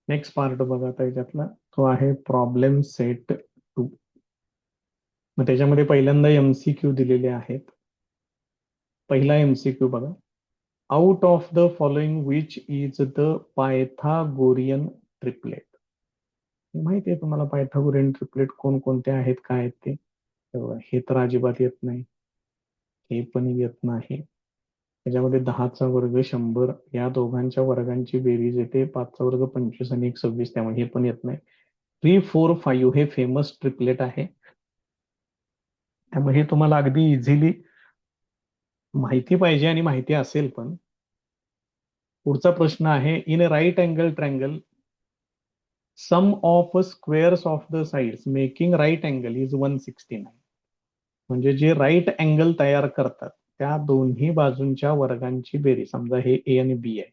Next part बघा आता याच्यातला तो आहे प्रॉब्लेम सेट 2. मग त्याच्यामध्ये पहिल्यांदा एमसीक्यू दिलेले आहेत. पहिला एमसीक्यू बघा, out of the following which is the Pythagorean triplet. माहिती आहे तुम्हाला पायथागोरियन ट्रिपलेट कोणकोणते आहेत, काय आहेत ते. हे तर अजिबात येत नाही, हे पण येत नाही. त्याच्यामध्ये 10चा वर्ग 100 या दोघांच्या वर्गांची बेरीज येते, 5चा वर्ग 25 आणि 1 26, त्यामुळे हे पण येत नाही. 3 4 5 हे फेमस ट्रिपलेट आहे, त्यामुळे हे तुम्हाला अगदी इझिली माहिती पाहिजे आणि माहिती असेल पण. पुढचा प्रश्न आहे, in a right angle triangle sum of squares of the sides making right angle is 169. म्हणजे जे राईट अँगल तयार करतात त्या दोन्ही बाजूंच्या वर्गांची बेरीज, समजा हे ए आणि बी आहे,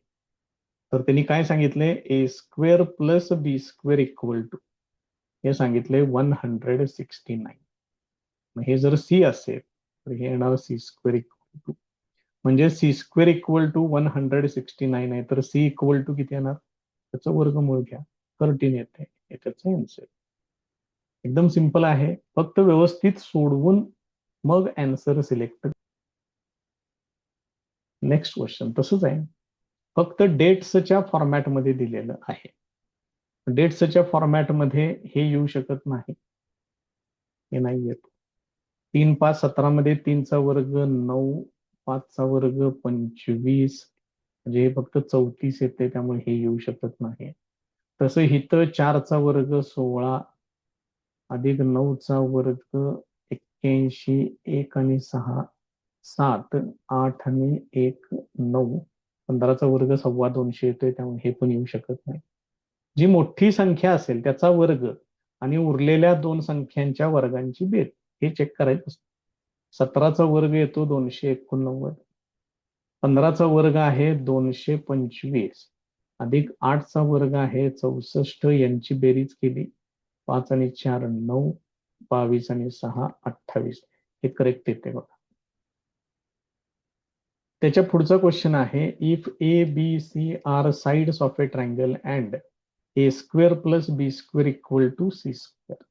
तर त्यांनी काय सांगितले, A square plus B square equal to हे सांगितले 169. हे जर सी असेल तर हे येणार सी स्क्वेअर इक्वल टू, म्हणजे सी स्क्वेअर इक्वल टू 169 आहे, तर सी इक्वल टू किती येणार, त्याचं वर्गमूळ घ्या, 13 येते. हे त्याचं आन्सर. एकदम सिंपल आहे, फक्त व्यवस्थित सोडवून मग आन्सर सिलेक्ट. नेक्स्ट क्वेश्चन तसंच आहे, फक्त डेट्सच्या फॉर्मॅटमध्ये दिलेलं आहे. डेट्सच्या फॉर्मॅटमध्ये हे येऊ शकत नाही, हे नाही येत. 3 5 17 मध्ये 3चा वर्ग 9, 5चा वर्ग 25, म्हणजे हे फक्त 34 येते, त्यामुळे हे येऊ शकत नाही. तसं इथं 4चा वर्ग 16 अधिक 9चा वर्ग 81, 1 आणि 6 7, 8 आणि 1 9, 15चा वर्ग 225 येतोय, त्यामुळे हे पण येऊ शकत नाही. जी मोठी संख्या असेल त्याचा वर्ग आणि उरलेल्या दोन संख्यांच्या वर्गांची बेरीज हे चेक करायचं असतं. 17चा वर्ग येतो 289, 15चा वर्ग आहे 225 अधिक 8चा वर्ग आहे 64, यांची बेरीज केली 5 आणि 4 9, 22 आणि 6 28, हे करेक्ट येते बघा. त्याच्या पुढचा क्वेश्चन आहे, if A B C are sides of a triangle and A square plus B square equal to C square.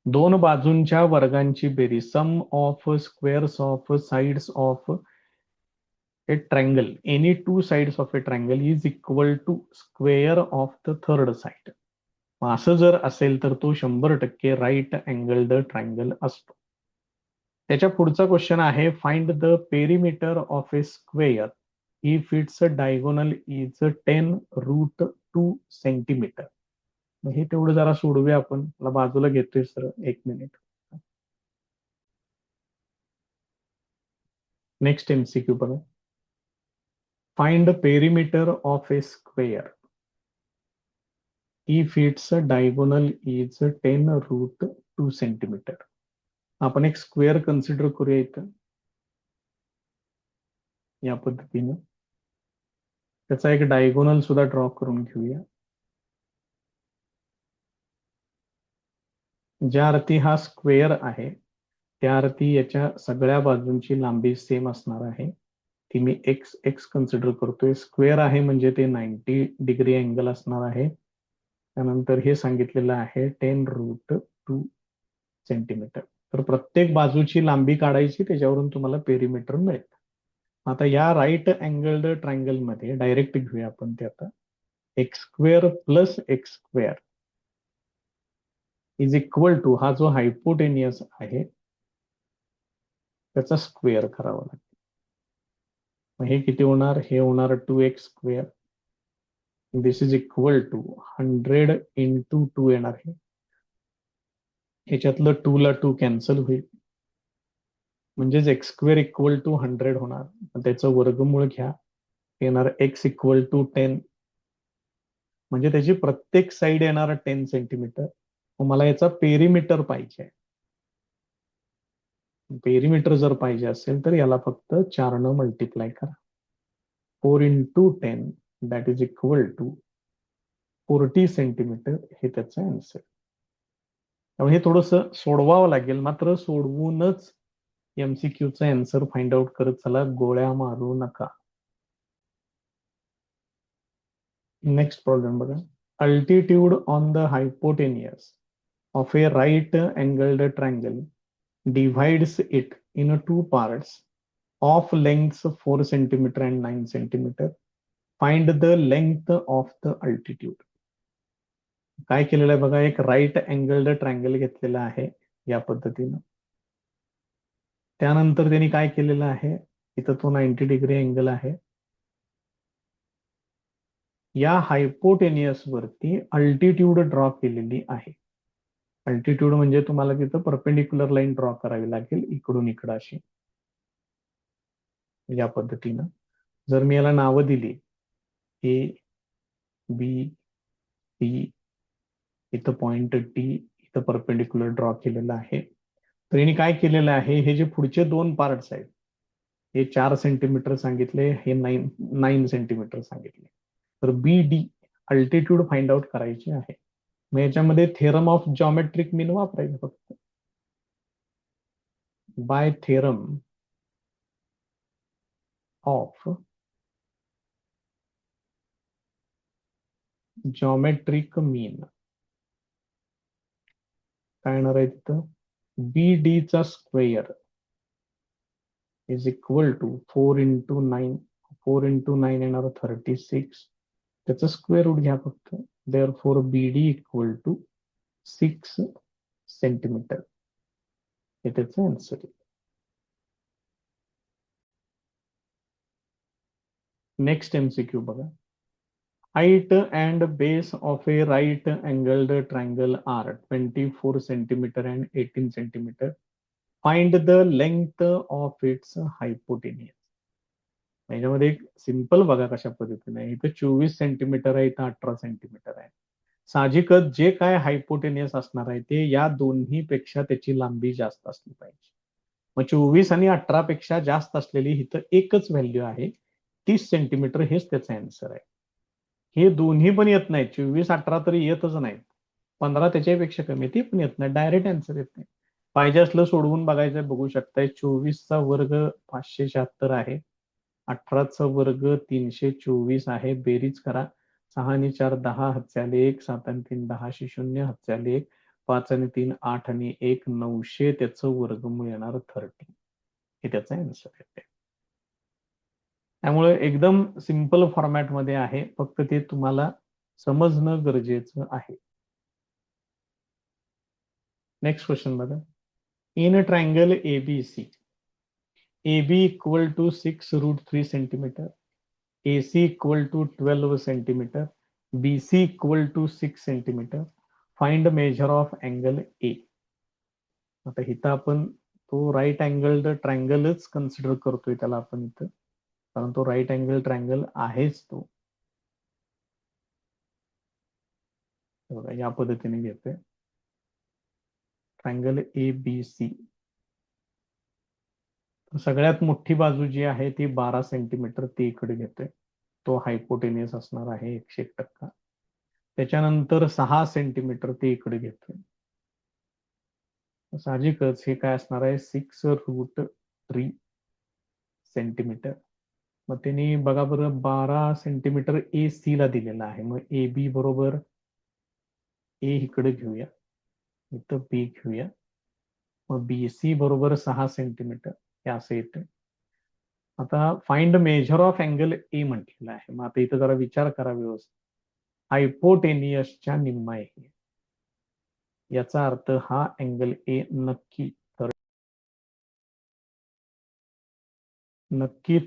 दोन बाजूंच्या वर्गांची बेरीज, sum of squares of sides of a triangle any two sides of a triangle is equal to square of the third side. असं जर असेल तर तो 100% right angled triangle असतो. त्याच्या पुढचा क्वेश्चन आहे, find the perimeter of A square if its diagonal is 10√2 centimetre. हे तेवढं जरा सोडूया आपण, मला बाजूला घेतोय सर, 1 मिनिट. नेक्स्ट एमसीक्यू बघा, find perimeter of A square if its diagonal is 10√2 centimetre. आपण एक स्क्वेअर कन्सिडर करूया इथं या पद्धतीनं, त्याचा एक डायगोनल सुद्धा ड्रॉ करून घेऊया. ज्या अर्थी हा स्क्वेअर आहे त्या अर्थी याच्या सगळ्या बाजूंची लांबी सेम असणार आहे, ती मी एक्स एक्स कन्सिडर करतोय. स्क्वेअर आहे म्हणजे ते 90 डिग्री अँगल असणार आहे. त्यानंतर हे सांगितलेलं आहे 10√2 सेंटीमीटर. तर प्रत्येक बाजूची लांबी काढायची, त्याच्यावरून तुम्हाला पेरिमीटर मिळेल. आता या राईट अँगल्ड ट्रायंगल मध्ये डायरेक्ट घेऊया आपण ते. आता x square plus x square is equal to, हा जो हायपोटेनियस आहे त्याचा स्क्वेअर करावा लागेल. मग हे किती होणार, हे होणार 2x square. This is equal to 100 into 2 येणार आहे. ह्याच्यातलं 2 ला 2 कॅन्सल होईल, म्हणजेच एक्स स्क्वेअर इक्वल टू 100 होणार. त्याचं वर्गमूळ घ्या, येणार एक्स इक्वल टू 10, म्हणजे त्याची प्रत्येक साइड येणार 10 सेंटीमीटर. मला याचा पेरिमीटर पाहिजे. पेरिमीटर जर पाहिजे असेल तर याला फक्त 4 न मल्टिप्लाय करा. 4 into 10 that is equal to 40 centimetre, हे त्याचं आन्सर. त्यामुळे हे थोडस सोडवावं लागेल, मात्र सोडवूनच एमसीक्यूचा आन्सर फाइंड आउट करत चला, गोळ्या मारू नका. नेक्स्ट प्रॉब्लेम बघा, altitude on the hypotenuse of a right angled triangle divides it in two parts of lengths 4 centimeter and 9 centimeter. Find the length of the altitude. काय केलेलं आहे बघा, एक राईट अँगल्ड ट्रायंगल घेतलेला आहे या पद्धतीनं. त्यानंतर त्यांनी काय केलेलं आहे, इथं तो 90 डिग्री अँगल आहे. या हायपोटेनियस वरती अल्टिट्यूड ड्रॉ केलेली आहे. अल्टिट्यूड म्हणजे तुम्हाला तिथं परपेंडिक्युलर लाईन ड्रॉ करावी लागेल इकडून इकडं अशी, या पद्धतीनं. जर मी याला नावं दिली ए बी सी, इथं पॉइंट टी, इथं परपेंडिक्युलर ड्रॉ केलेलं आहे. तर यांनी काय केलेलं आहे, हे जे पुढचे दोन पार्ट्स आहेत, हे 4 सेंटीमीटर सांगितले, हे 9 सेंटीमीटर सांगितले. तर बी डी अल्टिट्यूड फाइंड आउट करायची आहे. मग याच्यामध्ये थेरम ऑफ जॉमेट्रिक मीन वापरायचं फक्त. By theorem of geometric mean काय येणार आहे तिथं, बी डी चा square is equal to 4 into 9, 4 into 9 येणार 36, त्याचं स्क्वेअर रूट घ्या फक्त. Therefore B D equal to 6 centimetre, हे त्याचं आन्सर आहे. नेक्स्ट एमसीक्यू बघा. Height and base of a right angled triangle are 24 centimetre and 18 centimetre. Find the length of its hypotenuse. याच्यामध्ये एक सिंपल बघा कशा पद्धतीने, इथं 24 सेंटीमीटर आहे, इथं 18 सेंटीमीटर आहे. साहजिकच जे काय हायपोटेनियस असणार आहे ते या दोन्ही पेक्षा त्याची लांबी जास्त असली पाहिजे. मग 24 आणि 18 पेक्षा जास्त असलेली इथं एकच व्हॅल्यू आहे, 30 सेंटीमीटर, हेच त्याचं आन्सर आहे. हे दोन्ही पण येत नाहीत, 24-18 तरी येतच नाहीत, 15 त्याच्यापेक्षा कमी ती पण येत नाही, डायरेक्ट आन्सर येत नाही. पाहिजे असलं सोडवून बघायचं, बघू शकताय. 24चा वर्ग 576 आहे, 18चा वर्ग 324 आहे. बेरीज करा, 6 आणि 4 10, हातच्याले 1, 7 आणि 3 10, 0, हातच्याले 1, 5 आणि 3 8 आणि 1 900, त्याचं वर्गमूळ येणार 30, हे त्याचा आन्सर आहे. त्यामुळे एकदम सिंपल फॉर्मॅटमध्ये आहे, फक्त ते तुम्हाला समजणं गरजेचं आहे. नेक्स्ट क्वेश्चन बघा. In triangle ABC, AB equal to 6√3 centimetre, AC equal to 12 centimetre, BC equal to 6 centimetre. Find measure of angle A. आता इथं आपण तो राईट अँगल्ड ट्रायंगलच कन्सिडर करतोय त्याला आपण इथं, कारण तो राईट अँगल ट्रायंगल आहेच तो. बघा या पद्धतीने घेतोय ट्रायंगल ए बी सी. सगळ्यात मोठी बाजू जी आहे ती 12 सेंटीमीटर, ती इकडे घेतोय, तो हायपोटेनियस असणार आहे 101%. त्याच्यानंतर 6 सेंटीमीटर ते इकडे घेतोय, साहजिकच हे काय असणार आहे, 6√3 सेंटीमीटर. मग त्यांनी बघा बरं 12 सेंटीमीटर ए सी ला दिलेला आहे, मग ए बी बरोबर ए इकडे घेऊया, इथं बी घेऊया, मग बी सी बरोबर 6 सेंटीमीटर, हे असं येतं. आता फाइंड मेजर ऑफ अँगल ए म्हटलेलं आहे. मग आता इथं जरा विचार करा व्यवस्थित, हायपोटेनियसच्या निम्मा आहे, याचा अर्थ हा अँगल ए नक्की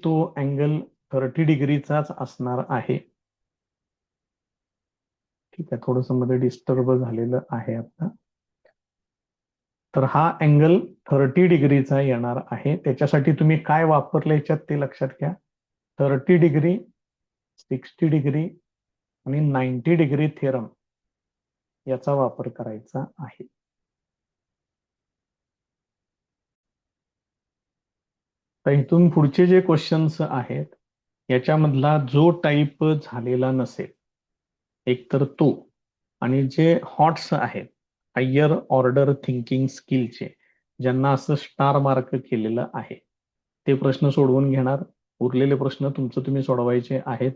तो अँगल 30 डिग्रीचाच असणार आहे. ठीक आहे, थोडस मध्ये डिस्टर्ब झालेलं आहे आता. तर हा अँगल 30 डिग्रीचा येणार आहे. त्याच्यासाठी तुम्ही काय वापरले याच्यात ते लक्षात घ्या. 30 डिग्री, 60 डिग्री आणि 90 डिग्री थेरम याचा वापर करायचा आहे. तर इथून पुढचे जे क्वेश्चन्स आहेत याच्यामधला जो टाईप झालेला नसेल एकतर तो, आणि जे हॉट्स आहेत हायर ऑर्डर थिंकिंग स्किलचे, ज्यांना असं स्टार मार्क केलेलं आहे, ते प्रश्न सोडवून घेणार. उरलेले प्रश्न तुमचं तुम्ही सोडवायचे आहेत.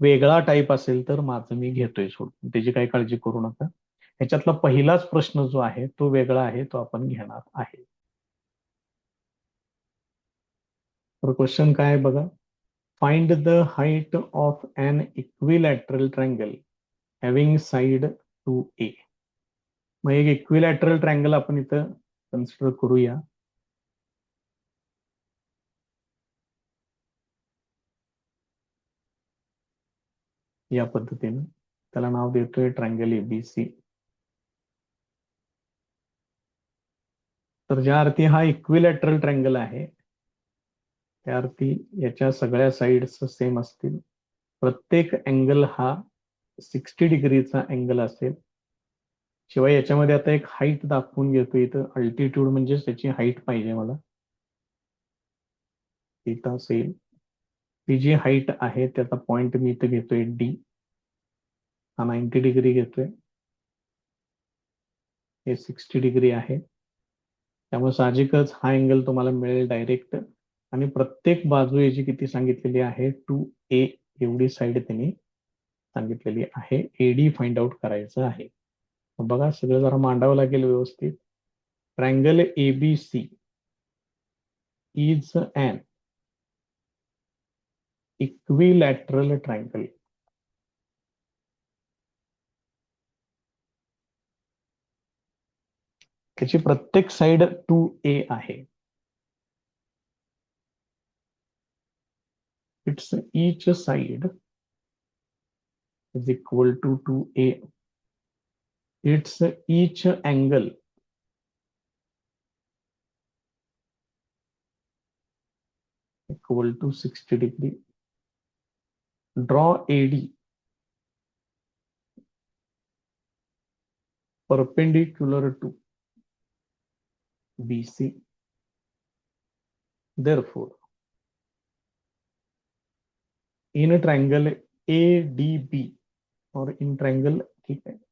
वेगळा टाईप असेल तर माझं मी घेतोय सोडून, त्याची काही काळजी करू नका. ह्याच्यातला पहिलाच प्रश्न जो आहे तो वेगळा आहे, तो आपण घेणार आहे. तर क्वेश्चन काय आहे बघा. Find the height of an equilateral triangle having side two A. मग एक इक्विलॅटरल ट्रायंगल आपण इथं कन्सिडर करूया. या पद्धतीनं त्याला नाव देतोय ट्रायंगल एबीसी. तर ज्या अर्थी हा इक्विलॅटरल ट्रायंगल आहे त्या अर्थी याच्या सगळ्या साइड्स सेम असतील. प्रत्येक अँगल हा 60 डिग्रीचा अँगल असेल. शिवाय याच्यामध्ये आता एक हाईट दाखवून घेतो इथं. अल्टिट्यूड म्हणजे त्याची हाईट पाहिजे मला. इथं असेल ती जी हाईट आहे त्याचा पॉइंट मी इथं घेतोय डी. हा 90 डिग्री घेतोय. हे 60 डिग्री आहे. त्यामुळे साहजिकच हा अँगल तुम्हाला मिळेल डायरेक्ट. आणि प्रत्येक बाजू याची किती सांगितलेली आहे 2a एवढी साईड त्यांनी सांगितलेली आहे. एडी फाइंड आउट करायचं आहे. बघा सगळं जरा मांडावं लागेल व्यवस्थित. Triangle ABC is an equilateral triangle. त्याची प्रत्येक साइड 2a आहे. It's each side is equal to 2a. It's each angle equal to 60 degree. Draw AD perpendicular to BC. Therefore, in a triangle ADB or in triangle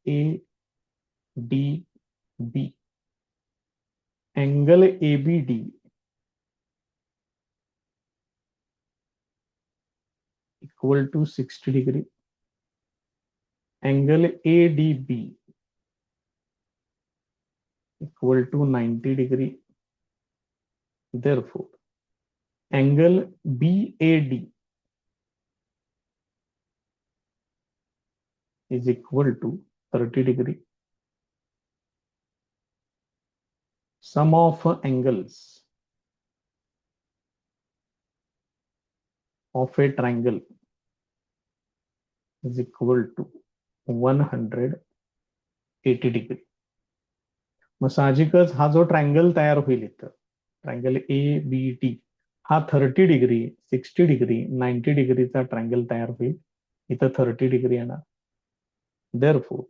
ADB, angle ABD equal to 60 degree. Angle ADB equal to 90 degree. Therefore, angle BAD is equal to 30 degree. Sum of angles of a triangle is equal to 180 degree. मग साहजिकच हा जो triangle तयार होईल इथं, triangle ABD हा 30 degree, 60 degree, 90 डिग्रीचा triangle तयार होईल. इथं 30 डिग्री येणार. Therefore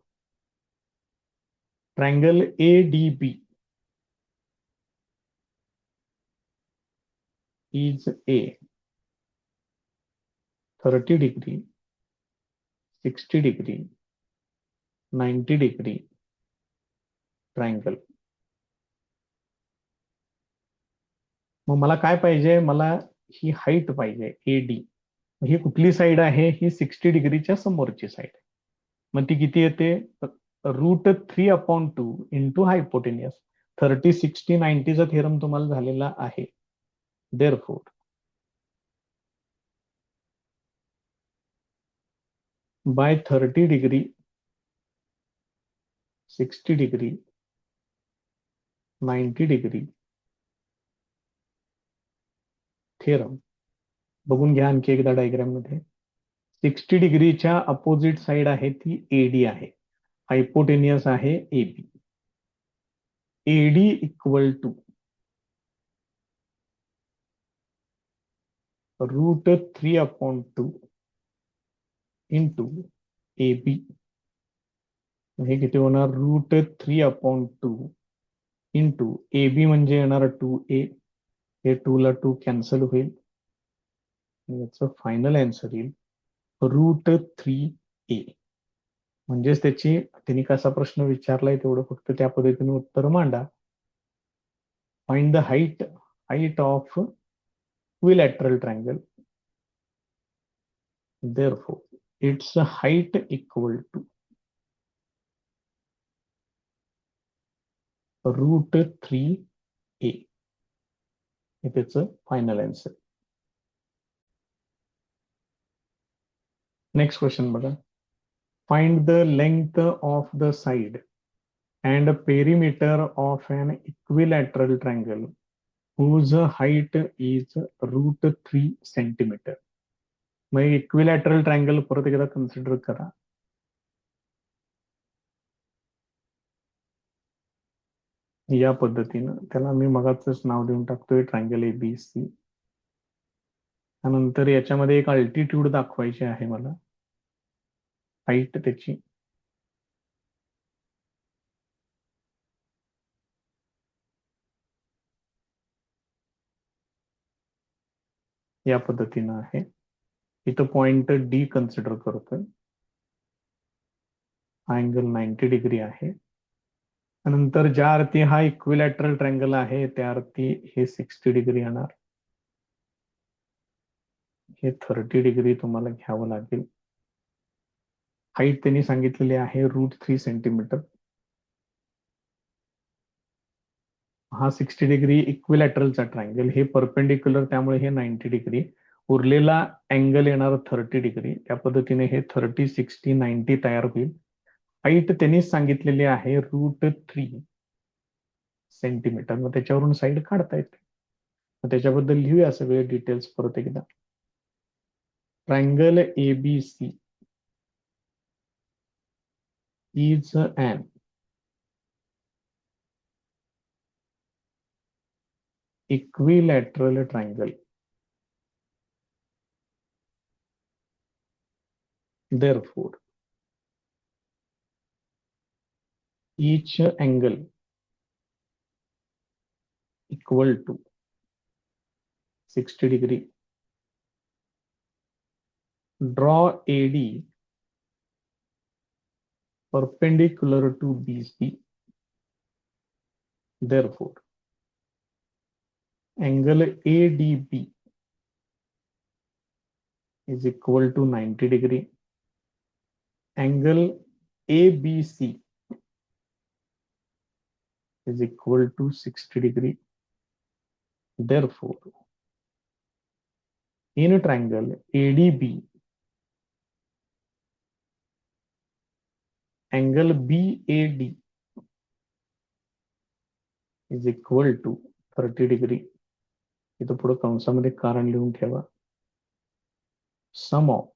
triangle ADB is a 30 degree, 60 degree, 90 degree triangle. मग मला काय पाहिजे, मला ही हाईट पाहिजे AD. ही कुठली साईड आहे, ही 60 डिग्रीच्या समोरची साईड. मग ती किती येते, √3/2 इंटू हायपोटेनियस. 30, 60, 90चा थेरम तुम्हाला झालेला आहे. Therefore by 30 degree, 60 degree, 90 degree theorem बघून घ्या आणखी एकदा डायग्राम मध्ये. 60 डिग्रीच्या अपोजिट साइड आहे ती AD आहे. हायपोटेनियस आहे AB. AD equal to √3/2 into AB. हे किती होणार, √3/2 इंटू AB म्हणजे येणार 2a. हे 2 ला 2 कॅन्सल होईल. याचं फायनल आन्सर येईल √3a. म्हणजेच त्यांनी कसा प्रश्न विचारलाय तेवढं फक्त त्या पद्धतीने उत्तर मांडा. Find the height of equilateral triangle. Therefore, its height equal to √3a. हे त्याचं फायनल आन्सर. नेक्स्ट क्वेश्चन बघा. Find the length of the side and perimeter of an equilateral triangle whose height is √3 centimeter. मग equilateral triangle परत एकदा consider करा. या पद्धतीनं त्याला मी मगाचच नाव देऊन टाकतोय ट्रायंगल ABC. त्यानंतर याच्यामध्ये एक अल्टिट्यूड दाखवायची आहे मला, हाईट त्याची. या पद्धतीनं आहे. इथं पॉइंट D कन्सिडर करतोय. अँगल 90 डिग्री आहे. नंतर ज्या अर्थी हा इक्विलॅटरल ट्रायंगल आहे त्या अर्थी हे 60 डिग्री येणार. हे 30 डिग्री तुम्हाला घ्यावं लागेल. हाईट त्यांनी सांगितलेली आहे √3 सेंटीमीटर. हा 60 डिग्री इक्विलॅटरलचा ट्रायंगल, हे परपेंडिक्युलर, त्यामुळे हे 90 डिग्री. उरलेला अँगल येणार 30 डिग्री. त्या पद्धतीने हे 30, 60, 90 तयार होईल. हाईट त्यांनी सांगितलेली आहे √3 सेंटीमीटर. मग त्याच्यावरून साईड काढता येते. मग त्याच्याबद्दल लिहूया सगळे डिटेल्स परत एकदा. Triangle ABC is an equilateral triangle. Therefore, each angle equal to 60 degree. Draw AD perpendicular to BC. Therefore, angle ADB is equal to 90 degree. Angle ABC is equal to 60 degree. Therefore, in a triangle ADB, angle BAD is equal to 30 degree. इथं पुढे कंसामध्ये कारण लिहून ठेवा. Sum of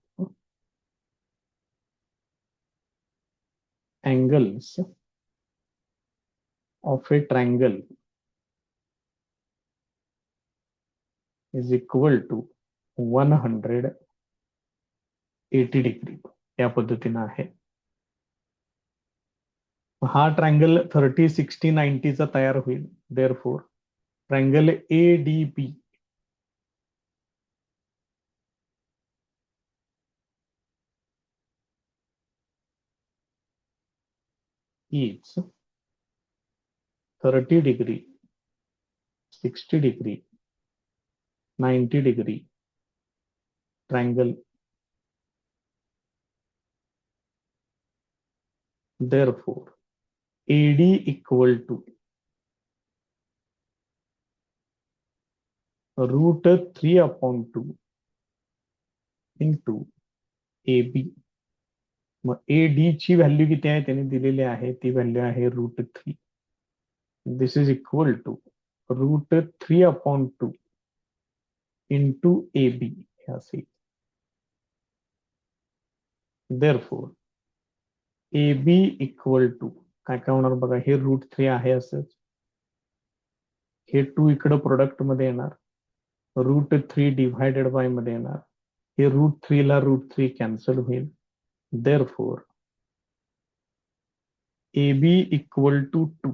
angles of a triangle is equal to 180 degree. या पद्धतीनं आहे. हा triangle 30, 60, 90 चा तयार होईल. Therefore, triangle ADB is 30 degree, 60 degree, 90 degree triangle. Therefore, AD equal to √3/2 into AB. मग AD ची व्हॅल्यू किती आहे त्यांनी दिलेली आहे, ती व्हॅल्यू आहे √3. This is equal to √3/2 into AB हे असेल. Therefore, AB इक्वल टू काय काय होणार बघा. हे √3 आहे असंच. हे 2 इकडं प्रोडक्ट मध्ये येणार. √3 डिव्हायडेड बाय मध्ये येणार. हे √3 ला √3 कॅन्सल होईल. Therefore, AB equal to 2.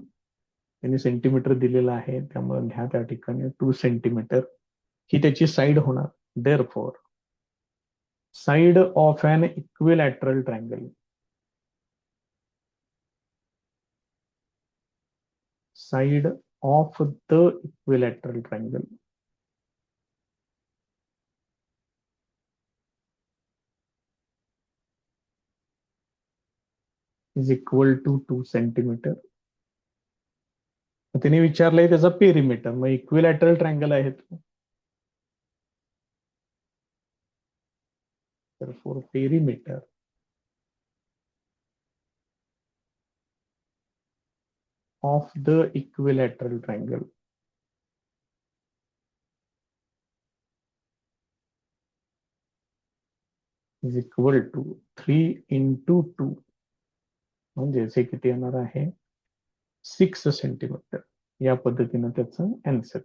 त्यांनी सेंटीमीटर दिलेलं आहे त्यामुळे घ्या त्या ठिकाणी 2 सेंटीमीटर ही त्याची साईड होणार. Therefore, side of an equilateral triangle, side of the equilateral triangle is equal to 2 centimetre. त्याने विचारलंय त्याचा पेरिमीटर, मग इक्विलॅटरल ट्रायंगल आहे तो. तर for perimeter of the equilateral triangle is equal to 3 into 2, म्हणजे जे किती येणार आहे 6 सेंटीमीटर. या पद्धतीनं त्याचं answer.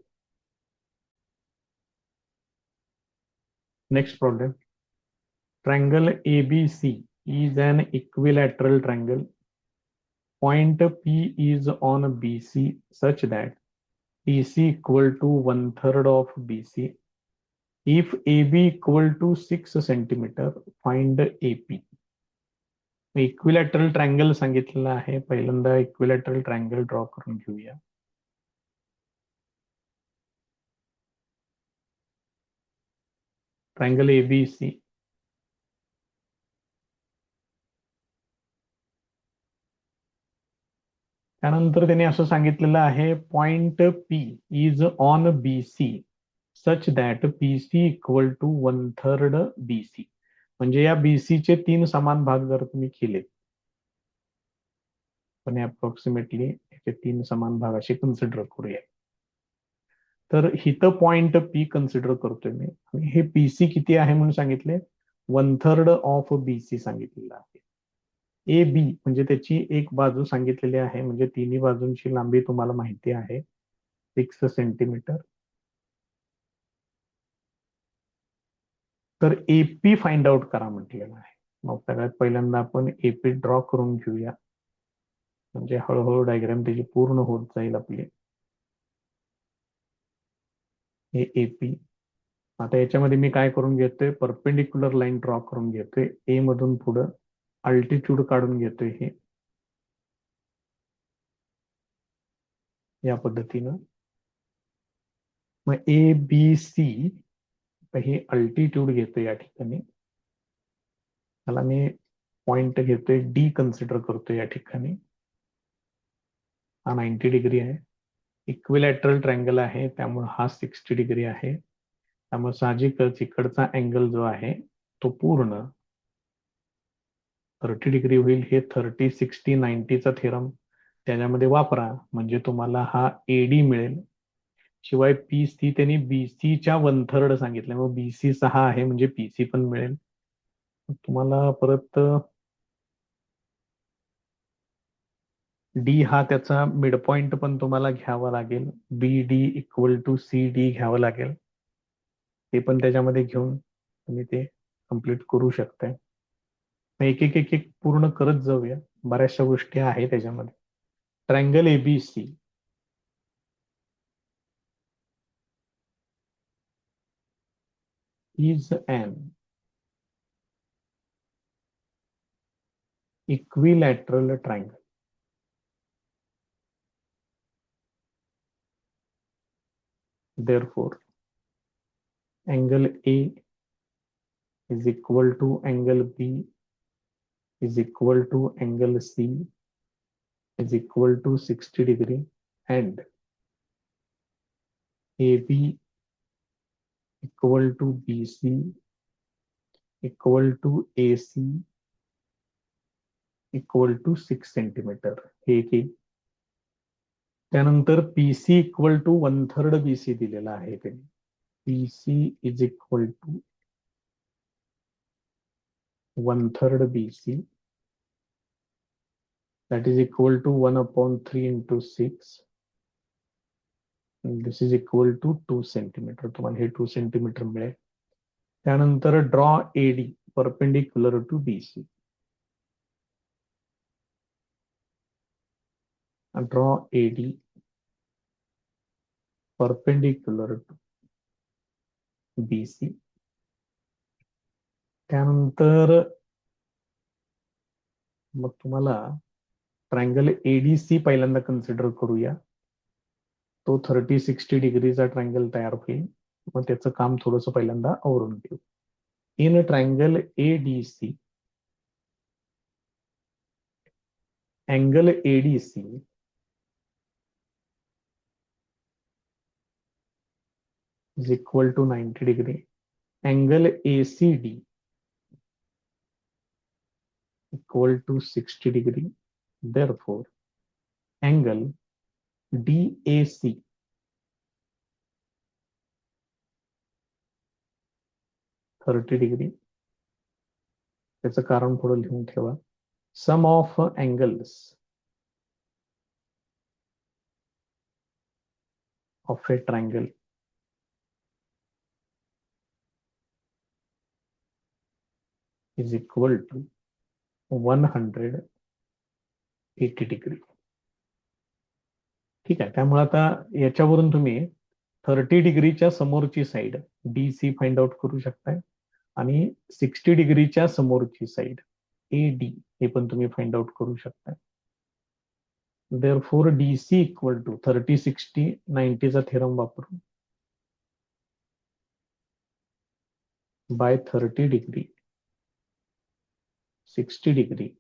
Next problem. Triangle ABC is an equilateral triangle. Point P is on BC such that PC equal to 1/3 of BC. If AB equal to 6 centimetre, find AP. Equilateral triangle सांगितलेलं आहे. पहिल्यांदा equilateral triangle draw करून घेऊया. Triangle ABC. त्यानंतर त्याने असं सांगितलेलं आहे, point P is on BC such that PC equal to 1/3 BC. म्हणजे या BC चे 3 समान भाग जर तुम्ही केले, पण अप्रॉक्सिमेटली याचे 3 समान भाग असे कन्सिडर करूया. तर हिथं पॉइंट P कन्सिडर करतोय मी, आणि हे PC किती आहे म्हणून सांगितले, 1/3 ऑफ BC सांगितलेलं आहे. AB म्हणजे त्याची एक बाजू सांगितलेली आहे, म्हणजे तिन्ही बाजूंची लांबी तुम्हाला माहिती आहे 6 सेंटीमीटर. तर AP फाइंड आउट करा म्हटलेलं आहे. मग सगळ्यात पहिल्यांदा आपण AP ड्रॉ करून घेऊया, म्हणजे हळूहळू डायग्राम त्याची पूर्ण होत जाईल आपली. हे AP. आता याच्यामध्ये मी काय करून घेतोय, परपेंडिक्युलर लाईन ड्रॉ करून घेतोय. A मधून पुढं अल्टिट्यूड काढून घेतोय हे या पद्धतीनं. मग ABC हे अल्टिट्यूड घेतोय या ठिकाणी. त्याला मी पॉइंट घेतोय D कन्सिडर करतोय या ठिकाणी. हा 90 डिग्री आहे. इक्विलॅटरल ट्रायंगल आहे, त्यामुळे हा 60 डिग्री आहे. त्यामुळे साहजिकच इकडचा अँगल जो आहे तो पूर्ण 30 डिग्री होईल. हे 30, 60, 90चा थेरम त्याच्यामध्ये वापरा, म्हणजे तुम्हाला हा AD मिळेल. शिवाय PC त्यांनी BCच्या 1/3 सांगितलं, मग BC 6 आहे म्हणजे PC पण मिळेल. तुम्हाला परत D हा त्याचा मिड पॉइंट पण तुम्हाला घ्यावा लागेल. BD इक्वल टू CD घ्यावं लागेल. ते पण त्याच्यामध्ये घेऊन तुम्ही ते कम्प्लीट करू शकताय. एक एक एक एक पूर्ण करत जाऊया, बऱ्याचशा गोष्टी आहेत त्याच्यामध्ये. Triangle ABC is an equilateral triangle. Therefore, angle A is equal to angle B is equal to angle C is equal to 60 degree, and AB equal to BC equal to AC equal to 6 centimetre. हे की त्यानंतर PC equal to 1/3 BC दिलेला आहे त्यांनी. PC is equal to 1/3 BC, that is equal to 1/3 into 6. This is equal to 2 centimetre. तुम्हाला हे 2 centimetre मिळेल. त्यानंतर draw AD perpendicular to BC. Draw AD perpendicular to BC. त्यानंतर मग तुम्हाला ट्रायंगल ADC पहिल्यांदा कन्सिडर करूया. तो 30, 60 डिग्रीचा ट्रायंगल तयार होईल. मग त्याचं काम थोडंसं पहिल्यांदा आवरून घेऊ. In triangle ADC angle ADC is equal to 90 degree. Angle ACD equal to 60 degree. Therefore, angle DAC 30 degree. त्याचं कारण पुढे लिहून ठेवा. Sum of angles of a triangle is equal to 180 degree. ठीक आहे. त्यामुळे आता याच्यावरून तुम्ही 30 डिग्रीच्या समोरची साईड DC फाइंड आउट करू शकताय आणि 60 डिग्रीच्या समोरची साईड AD हे पण तुम्ही फाइंड आउट करू शकताय. Therefore DC equal to 30 60 90 चा थेरम वापरून by 30 degree 60 degree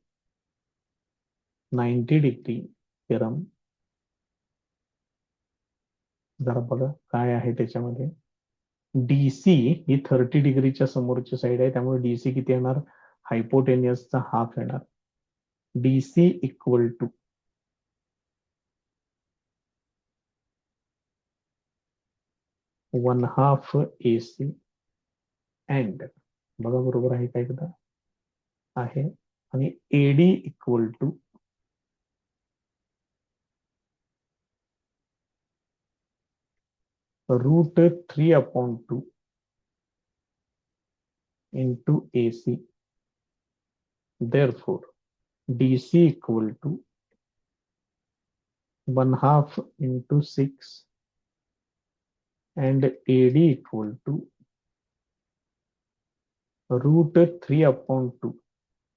90 degree theorem. जरा बघा काय आहे त्याच्यामध्ये. DC ही 30 डिग्रीच्या समोरची साईड आहे, त्यामुळे DC किती येणार, हायपोटेनियसचा हाफ येणार. DC equal to 1/2 AC and बघा बरोबर आहे का एकदा आहे. आणि AD equal to √3/2 into AC. Therefore, DC equal to 1/2 into 6 and AD equal to √3/2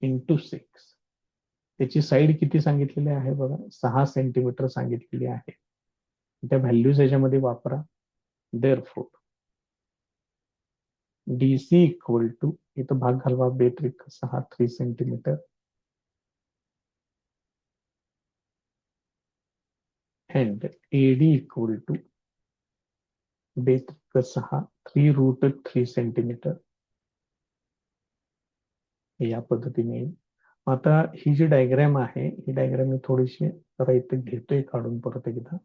into 6. त्याची साईड किती सांगितलेली आहे बघा, 6 सेंटीमीटर सांगितलेली आहे. त्या व्हॅल्यूज याच्यामध्ये वापरा. Therefore, DC इक्वल टू, इथं भाग घालवा, 2×6 3 centimetre and AD equal to 2×6 3√3 centimetre. या पद्धतीने येईल. आता ही जी डायग्राम आहे, ही डायग्राम मी थोडीशी जरा इथे घेतोय काढून परत एकदा,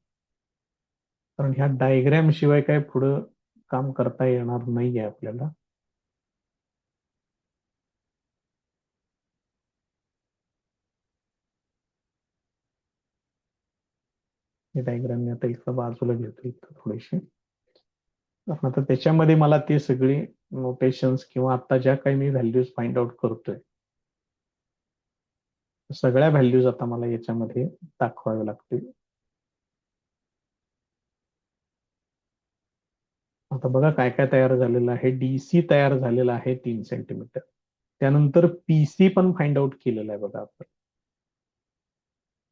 कारण ह्या डायग्राम शिवाय काय पुढं काम करता येणार नाहीये आपल्याला. ही डायग्राम मी आता इथं बाजूला घेतो इथं थोडीशी. आता त्याच्यामध्ये मला ती सगळी नोटेशन्स किंवा आता ज्या काही मी व्हॅल्यूज फाइंड आउट करतोय, सगळ्या व्हॅल्यूज आता मला याच्यामध्ये दाखवाव्या लागतील. आता बघा काय काय तयार झालेलं आहे. DC तयार झालेला आहे 3 सेंटीमीटर. त्यानंतर PC पण फाइंड आउट केलेला आहे बघा आपण.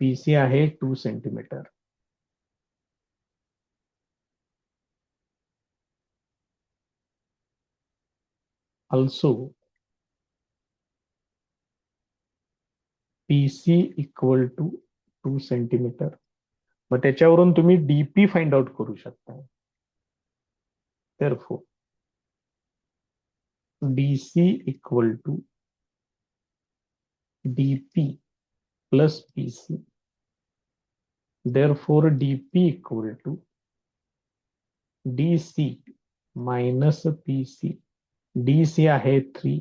PC आहे 2 centimetre. Also PC equal to 2 centimetre. मग त्याच्यावरून तुम्ही DP फाइंड आउट करू शकता. Therefore, DC equal to DP plus PC. Therefore, DP equal to DC minus PC. DC आहे 3,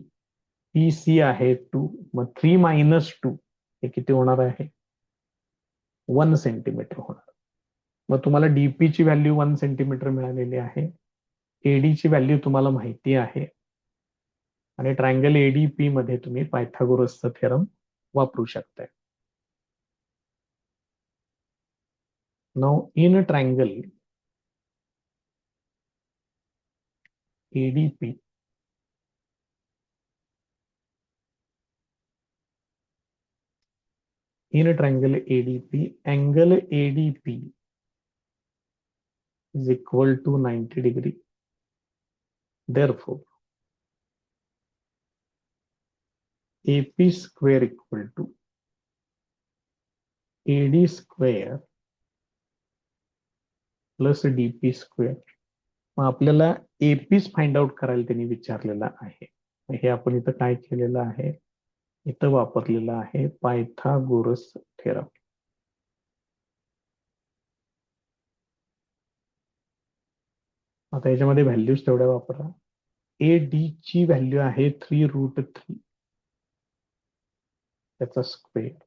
PC आहे 2, मग 3 minus 2 हे किती होणार आहे, 1 सेंटीमीटर होणार. मग तुम्हाला DP ची व्हॅल्यू 1 सेंटीमीटर मिळालेली आहे. AD ची व्हॅल्यू तुम्हाला माहिती आहे आणि ट्रायंगल ADP मध्ये तुम्ही पायथागोरसचा थेरम वापरू शकताय. Now in a triangle ADP, in a triangle ADP, angle ADP is equal to 90 degree. Therefore, AP square equal to AD square plus DP square. मग आपल्याला एपीच फाइंड आउट करायला त्यांनी विचारलेलं आहे. हे आपण इथं काय केलेलं आहे, इथं वापरलेलं आहे पायथागोरस थेरम. आता याच्यामध्ये व्हॅल्यूज तेवढ्या वापरा. ए डी ची व्हॅल्यू आहे 3√3 त्याचा स्क्वेअर,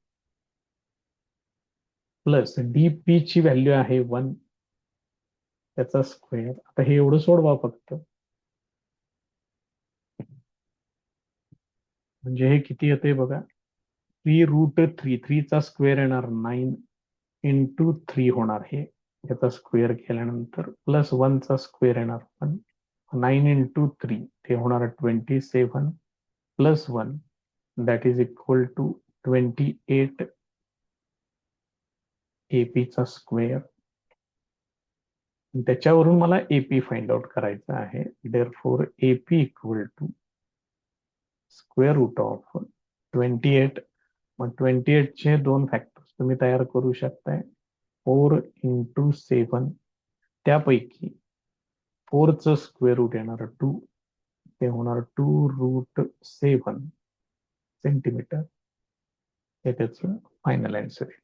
प्लस डीपी ची व्हॅल्यू आहे 1 त्याचा स्क्वेअर. आता हे एवढं सोडवा फक्त, म्हणजे हे किती येते बघा, 3√3, 3 चा स्क्वेअर येणार 9 इंटू 3 होणार हे, याचा स्क्वेअर केल्यानंतर प्लस 1 चा स्क्वेअर येणार 1, 9 इंटू 3 ते होणार 27 plus 1 that is equal to 28 AP चा स्क्वेअर. त्याच्यावरून मला एपी फाइंड आउट करायचं आहे. Therefore AP equal to square root of 28. मग 28 चे दोन फॅक्टर्स तुम्ही तयार करू शकताय, 4 इंटू 7, त्यापैकी 4 च स्क्वेअर रूट येणार 2, ते होणार 2√7 सेंटीमीटर. हे त्याचं फायनल आन्सर आहे.